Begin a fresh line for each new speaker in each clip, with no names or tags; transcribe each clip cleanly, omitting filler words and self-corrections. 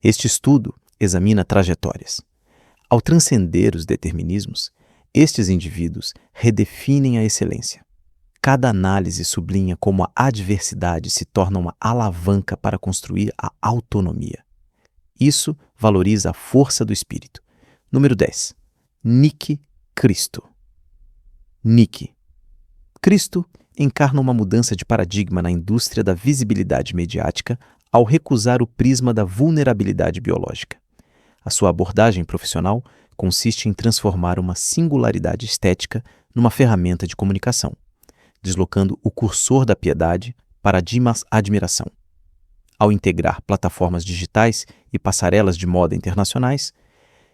Este estudo examina trajetórias. Ao transcender os determinismos, estes indivíduos redefinem a excelência. Cada análise sublinha como a adversidade se torna uma alavanca para construir a autonomia. Isso valoriza a força do espírito. Número 10. Nick Cristo. Nick. Cristo encarna uma mudança de paradigma na indústria da visibilidade mediática ao recusar o prisma da vulnerabilidade biológica. A sua abordagem profissional consiste em transformar uma singularidade estética numa ferramenta de comunicação, deslocando o cursor da piedade para a admiração. Ao integrar plataformas digitais e passarelas de moda internacionais,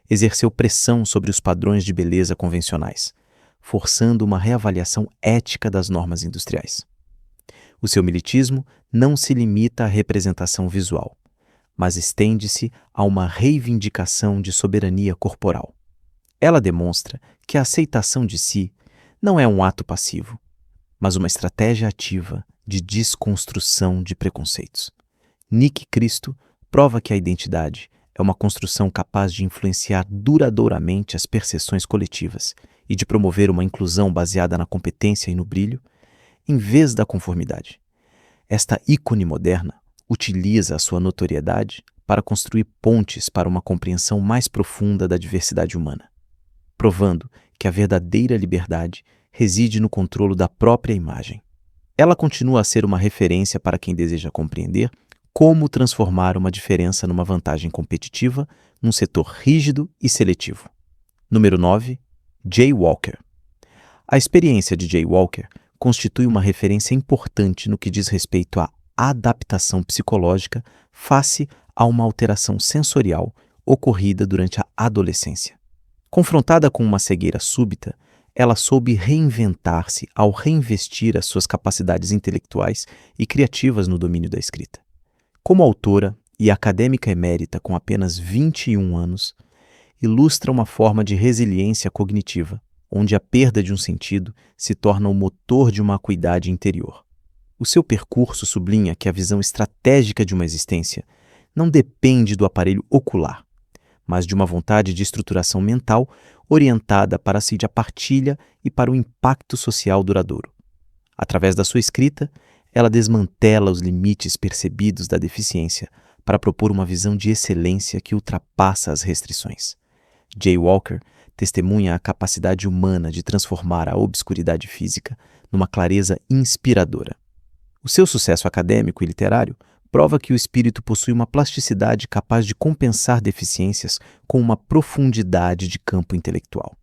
exerceu pressão sobre os padrões de beleza convencionais, forçando uma reavaliação ética das normas industriais. O seu militismo não se limita à representação visual, mas estende-se a uma reivindicação de soberania corporal. Ela demonstra que a aceitação de si não é um ato passivo, mas uma estratégia ativa de desconstrução de preconceitos. Nick Cristo prova que a identidade é uma construção capaz de influenciar duradouramente as percepções coletivas e de promover uma inclusão baseada na competência e no brilho, em vez da conformidade. Esta ícone moderna utiliza a sua notoriedade para construir pontes para uma compreensão mais profunda da diversidade humana, provando que a verdadeira liberdade reside no controle da própria imagem. Ela continua a ser uma referência para quem deseja compreender como transformar uma diferença numa vantagem competitiva num setor rígido e seletivo. Número 9. Jay Walker. A experiência de Jay Walker constitui uma referência importante no que diz respeito à adaptação psicológica face a uma alteração sensorial ocorrida durante a adolescência. Confrontada com uma cegueira súbita, ela soube reinventar-se ao reinvestir as suas capacidades intelectuais e criativas no domínio da escrita. Como autora e acadêmica emérita com apenas 21 anos, ilustra uma forma de resiliência cognitiva, onde a perda de um sentido se torna o motor de uma acuidade interior. O seu percurso sublinha que a visão estratégica de uma existência não depende do aparelho ocular, mas de uma vontade de estruturação mental orientada para a partilha e para o impacto social duradouro. Através da sua escrita, ela desmantela os limites percebidos da deficiência para propor uma visão de excelência que ultrapassa as restrições. Jay Walker testemunha a capacidade humana de transformar a obscuridade física numa clareza inspiradora. O seu sucesso acadêmico e literário prova que o espírito possui uma plasticidade capaz de compensar deficiências com uma profundidade de campo intelectual.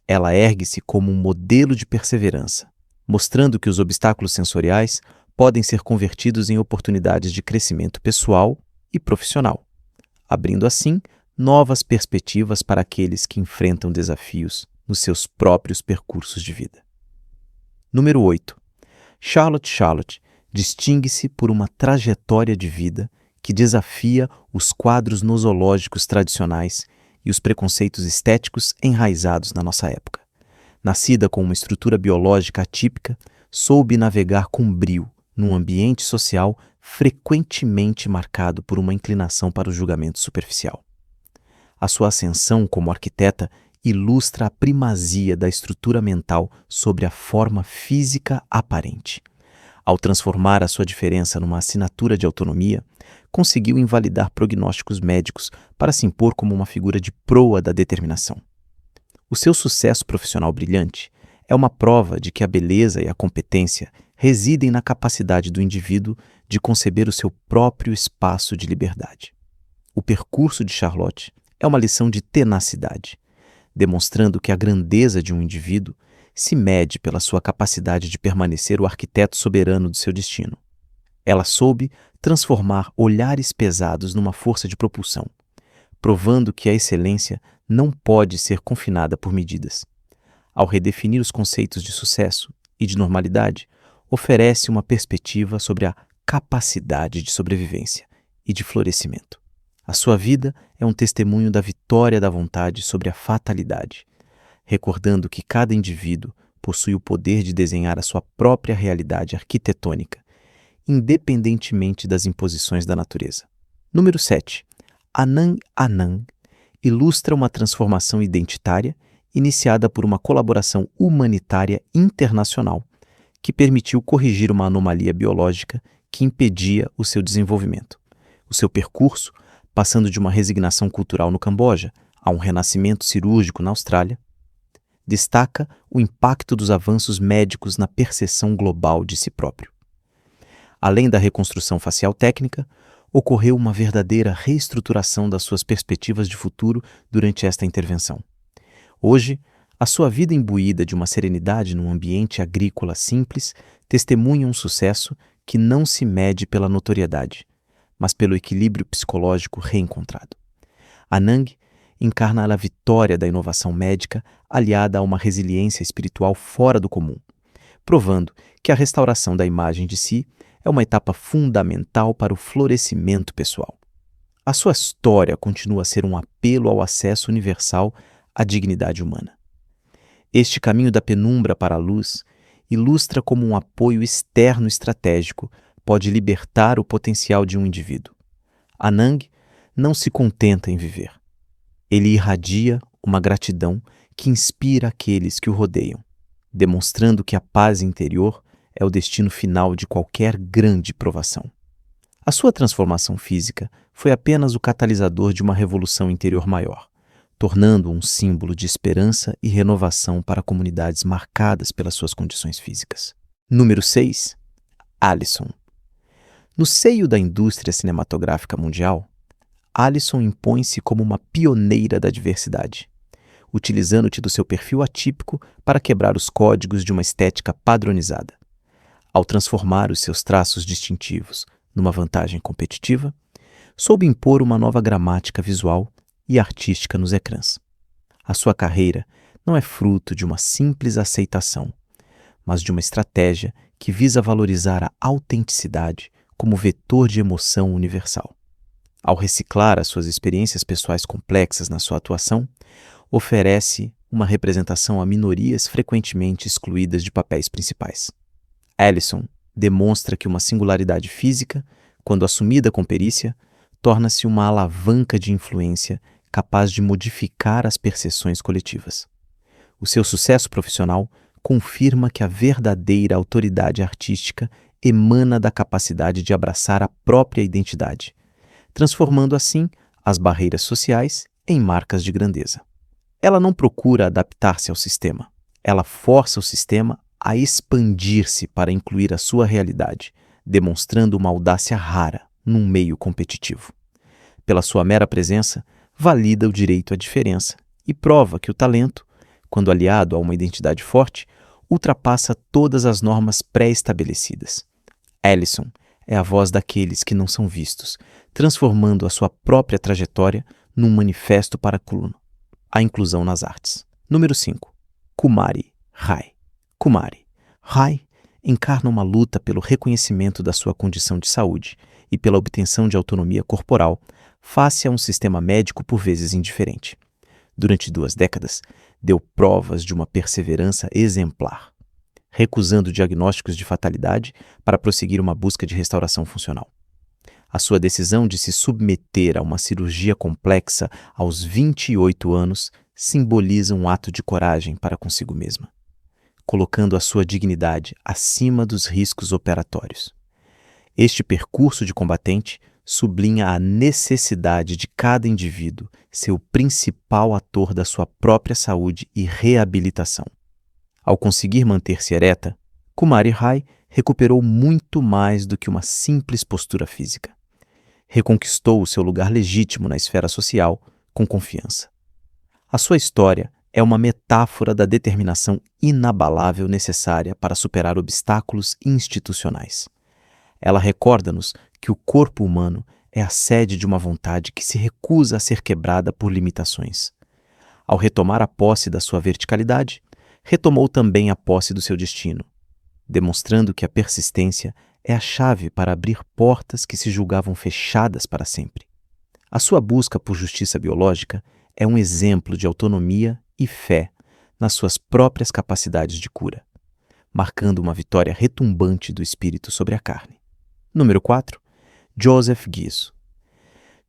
Ela ergue-se como um modelo de perseverança, mostrando que os obstáculos sensoriais podem ser convertidos em oportunidades de crescimento pessoal e profissional, abrindo assim novas perspectivas para aqueles que enfrentam desafios nos seus próprios percursos de vida. Número 8. Charlotte distingue-se por uma trajetória de vida que desafia os quadros nosológicos tradicionais e os preconceitos estéticos enraizados na nossa época. Nascida com uma estrutura biológica atípica, soube navegar com brio num ambiente social frequentemente marcado por uma inclinação para o julgamento superficial. A sua ascensão como arquiteta ilustra a primazia da estrutura mental sobre a forma física aparente. Ao transformar a sua diferença numa assinatura de autonomia, conseguiu invalidar prognósticos médicos para se impor como uma figura de proa da determinação. O seu sucesso profissional brilhante é uma prova de que a beleza e a competência residem na capacidade do indivíduo de conceber o seu próprio espaço de liberdade. O percurso de Charlotte é uma lição de tenacidade, demonstrando que a grandeza de um indivíduo se mede pela sua capacidade de permanecer o arquiteto soberano do seu destino. Ela soube transformar olhares pesados numa força de propulsão, provando que a excelência não pode ser confinada por medidas. Ao redefinir os conceitos de sucesso e de normalidade, oferece uma perspectiva sobre a capacidade de sobrevivência e de florescimento. A sua vida é um testemunho da vitória da vontade sobre a fatalidade, recordando que cada indivíduo possui o poder de desenhar a sua própria realidade arquitetônica, independentemente das imposições da natureza. Número 7. Anang Anang ilustra uma transformação identitária iniciada por uma colaboração humanitária internacional que permitiu corrigir uma anomalia biológica que impedia o seu desenvolvimento. O seu percurso, passando de uma resignação cultural no Camboja a um renascimento cirúrgico na Austrália, destaca o impacto dos avanços médicos na percepção global de si próprio. Além da reconstrução facial técnica, ocorreu uma verdadeira reestruturação das suas perspectivas de futuro durante esta intervenção. Hoje, a sua vida imbuída de uma serenidade num ambiente agrícola simples testemunha um sucesso que não se mede pela notoriedade, mas pelo equilíbrio psicológico reencontrado. Anang encarna a vitória da inovação médica aliada a uma resiliência espiritual fora do comum, provando que a restauração da imagem de si é uma etapa fundamental para o florescimento pessoal. A sua história continua a ser um apelo ao acesso universal à dignidade humana. Este caminho da penumbra para a luz ilustra como um apoio externo estratégico pode libertar o potencial de um indivíduo. Anang não se contenta em viver. Ele irradia uma gratidão que inspira aqueles que o rodeiam, demonstrando que a paz interior é o destino final de qualquer grande provação. A sua transformação física foi apenas o catalisador de uma revolução interior maior, tornando-o um símbolo de esperança e renovação para comunidades marcadas pelas suas condições físicas. Número 6. Alison. No seio da indústria cinematográfica mundial, Alison impõe-se como uma pioneira da diversidade, utilizando-te do seu perfil atípico para quebrar os códigos de uma estética padronizada. Ao transformar os seus traços distintivos numa vantagem competitiva, soube impor uma nova gramática visual e artística nos ecrãs. A sua carreira não é fruto de uma simples aceitação, mas de uma estratégia que visa valorizar a autenticidade como vetor de emoção universal. Ao reciclar as suas experiências pessoais complexas na sua atuação, oferece uma representação a minorias frequentemente excluídas de papéis principais. Alison demonstra que uma singularidade física, quando assumida com perícia, torna-se uma alavanca de influência capaz de modificar as percepções coletivas. O seu sucesso profissional confirma que a verdadeira autoridade artística emana da capacidade de abraçar a própria identidade, transformando assim as barreiras sociais em marcas de grandeza. Ela não procura adaptar-se ao sistema, ela força o sistema a expandir-se para incluir a sua realidade, demonstrando uma audácia rara num meio competitivo. Pela sua mera presença, valida o direito à diferença e prova que o talento, quando aliado a uma identidade forte, ultrapassa todas as normas pré-estabelecidas. Alison é a voz daqueles que não são vistos, transformando a sua própria trajetória num manifesto para a inclusão nas artes. Número 5. Kumari Rai. Kumari Rai encarna uma luta pelo reconhecimento da sua condição de saúde e pela obtenção de autonomia corporal face a um sistema médico por vezes indiferente. Durante 2 décadas, deu provas de uma perseverança exemplar, recusando diagnósticos de fatalidade para prosseguir uma busca de restauração funcional. A sua decisão de se submeter a uma cirurgia complexa aos 28 anos simboliza um ato de coragem para consigo mesma, colocando a sua dignidade acima dos riscos operatórios. Este percurso de combatente sublinha a necessidade de cada indivíduo ser o principal ator da sua própria saúde e reabilitação. Ao conseguir manter-se ereta, Kumari Rai recuperou muito mais do que uma simples postura física. Reconquistou o seu lugar legítimo na esfera social com confiança. A sua história é uma metáfora da determinação inabalável necessária para superar obstáculos institucionais. Ela recorda-nos que o corpo humano é a sede de uma vontade que se recusa a ser quebrada por limitações. Ao retomar a posse da sua verticalidade, retomou também a posse do seu destino, demonstrando que a persistência é a chave para abrir portas que se julgavam fechadas para sempre. A sua busca por justiça biológica é um exemplo de autonomia e fé nas suas próprias capacidades de cura, marcando uma vitória retumbante do espírito sobre a carne. Número 4. Joseph Guizzo.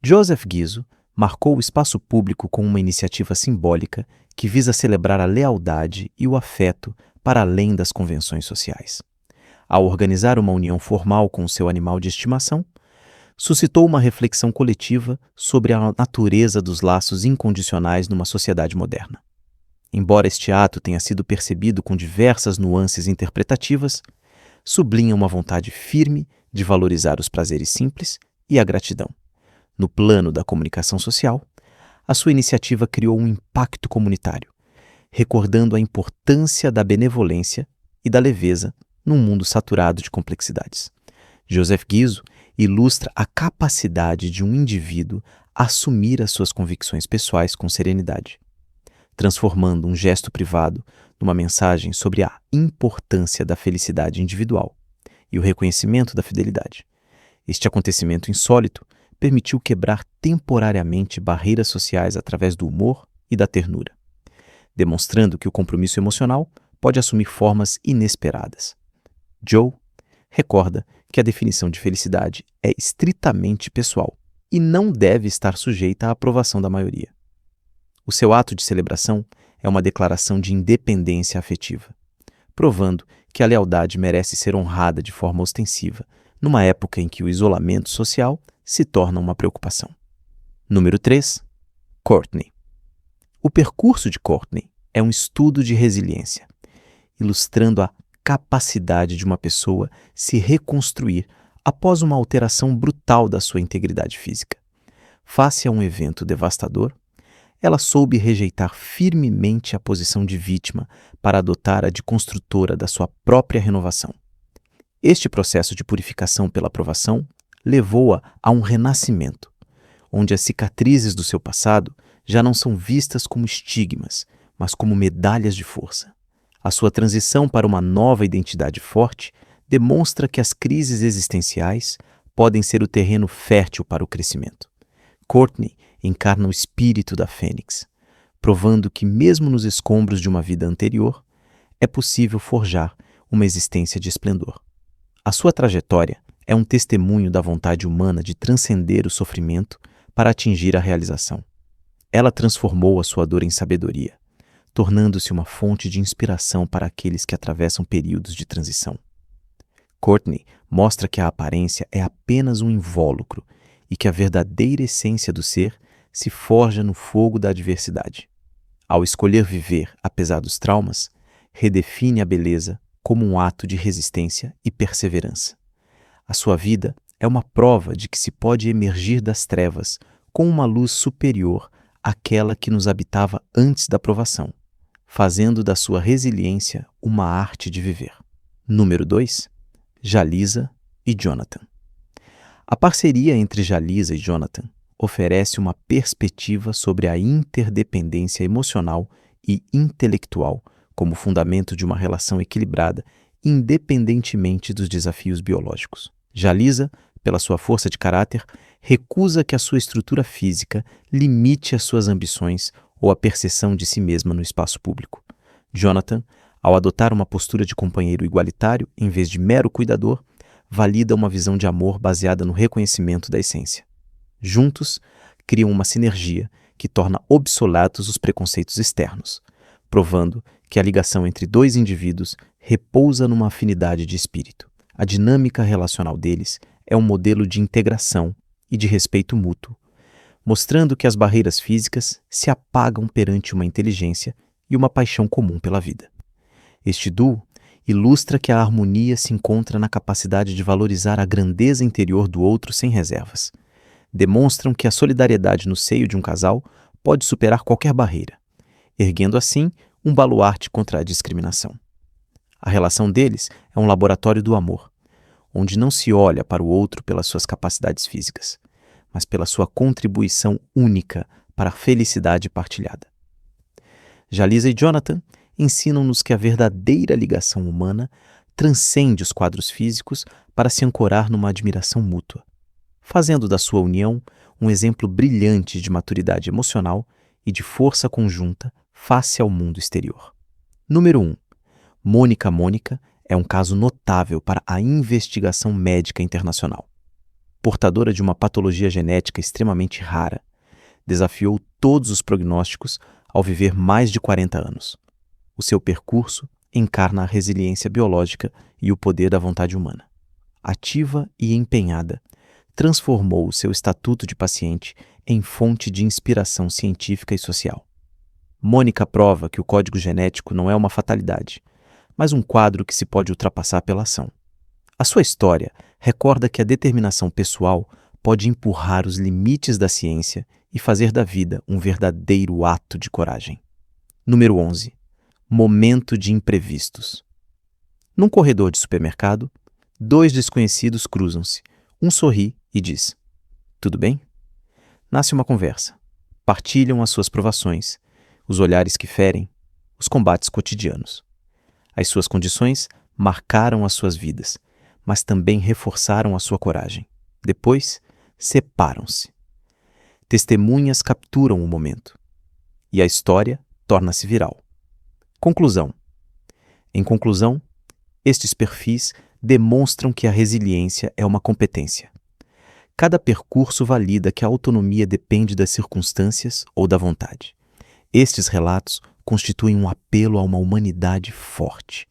Joseph Guizzo marcou o espaço público com uma iniciativa simbólica que visa celebrar a lealdade e o afeto para além das convenções sociais. Ao organizar uma união formal com o seu animal de estimação, suscitou uma reflexão coletiva sobre a natureza dos laços incondicionais numa sociedade moderna. Embora este ato tenha sido percebido com diversas nuances interpretativas, sublinha uma vontade firme de valorizar os prazeres simples e a gratidão. No plano da comunicação social, a sua iniciativa criou um impacto comunitário, recordando a importância da benevolência e da leveza num mundo saturado de complexidades. Joseph Guizot ilustra a capacidade de um indivíduo assumir as suas convicções pessoais com serenidade, transformando um gesto privado numa mensagem sobre a importância da felicidade individual e o reconhecimento da fidelidade. Este acontecimento insólito permitiu quebrar temporariamente barreiras sociais através do humor e da ternura, demonstrando que o compromisso emocional pode assumir formas inesperadas. Joe recorda que a definição de felicidade é estritamente pessoal e não deve estar sujeita à aprovação da maioria. O seu ato de celebração é uma declaração de independência afetiva, provando que a lealdade merece ser honrada de forma ostensiva, numa época em que o isolamento social se torna uma preocupação. Número 3. Courtney. O percurso de Courtney é um estudo de resiliência, ilustrando a capacidade de uma pessoa se reconstruir após uma alteração brutal da sua integridade física. Face a um evento devastador, ela soube rejeitar firmemente a posição de vítima para adotar a de construtora da sua própria renovação. Este processo de purificação pela provação levou-a a um renascimento, onde as cicatrizes do seu passado já não são vistas como estigmas, mas como medalhas de força. A sua transição para uma nova identidade forte demonstra que as crises existenciais podem ser o terreno fértil para o crescimento. Courtney encarna o espírito da fênix, provando que mesmo nos escombros de uma vida anterior, é possível forjar uma existência de esplendor. A sua trajetória é um testemunho da vontade humana de transcender o sofrimento para atingir a realização. Ela transformou a sua dor em sabedoria, tornando-se uma fonte de inspiração para aqueles que atravessam períodos de transição. Courtney mostra que a aparência é apenas um invólucro e que a verdadeira essência do ser se forja no fogo da adversidade. Ao escolher viver apesar dos traumas, redefine a beleza como um ato de resistência e perseverança. A sua vida é uma prova de que se pode emergir das trevas com uma luz superior àquela que nos habitava antes da provação, fazendo da sua resiliência uma arte de viver. Número 2. Jalisa e Jonathan. A parceria entre Jalisa e Jonathan oferece uma perspectiva sobre a interdependência emocional e intelectual como fundamento de uma relação equilibrada, independentemente dos desafios biológicos. Jalisa, pela sua força de caráter, recusa que a sua estrutura física limite as suas ambições ou a percepção de si mesma no espaço público. Jonathan, ao adotar uma postura de companheiro igualitário em vez de mero cuidador, valida uma visão de amor baseada no reconhecimento da essência. Juntos, criam uma sinergia que torna obsoletos os preconceitos externos, provando que a ligação entre dois indivíduos repousa numa afinidade de espírito. A dinâmica relacional deles é um modelo de integração e de respeito mútuo, mostrando que as barreiras físicas se apagam perante uma inteligência e uma paixão comum pela vida. Este duo ilustra que a harmonia se encontra na capacidade de valorizar a grandeza interior do outro sem reservas. Demonstram que a solidariedade no seio de um casal pode superar qualquer barreira, erguendo assim um baluarte contra a discriminação. A relação deles é um laboratório do amor, onde não se olha para o outro pelas suas capacidades físicas, mas pela sua contribuição única para a felicidade partilhada. Jalisa e Jonathan ensinam-nos que a verdadeira ligação humana transcende os quadros físicos para se ancorar numa admiração mútua, fazendo da sua união um exemplo brilhante de maturidade emocional e de força conjunta face ao mundo exterior. Número 1. Mônica é um caso notável para a investigação médica internacional. Portadora de uma patologia genética extremamente rara, desafiou todos os prognósticos ao viver mais de 40 anos. O seu percurso encarna a resiliência biológica e o poder da vontade humana. Ativa e empenhada, transformou o seu estatuto de paciente em fonte de inspiração científica e social. Mônica prova que o código genético não é uma fatalidade, mas um quadro que se pode ultrapassar pela ação. A sua história recorda que a determinação pessoal pode empurrar os limites da ciência e fazer da vida um verdadeiro ato de coragem. Número 11. Momento de imprevistos. Num corredor de supermercado, dois desconhecidos cruzam-se. Um sorri e diz: "Tudo bem?" Nasce uma conversa. Partilham as suas provações, os olhares que ferem, os combates cotidianos. As suas condições marcaram as suas vidas, mas também reforçaram a sua coragem. Depois, separam-se. Testemunhas capturam o momento. E a história torna-se viral. Conclusão. Em conclusão, estes perfis demonstram que a resiliência é uma competência. Cada percurso valida que a autonomia depende das circunstâncias ou da vontade. Estes relatos constituem um apelo a uma humanidade forte,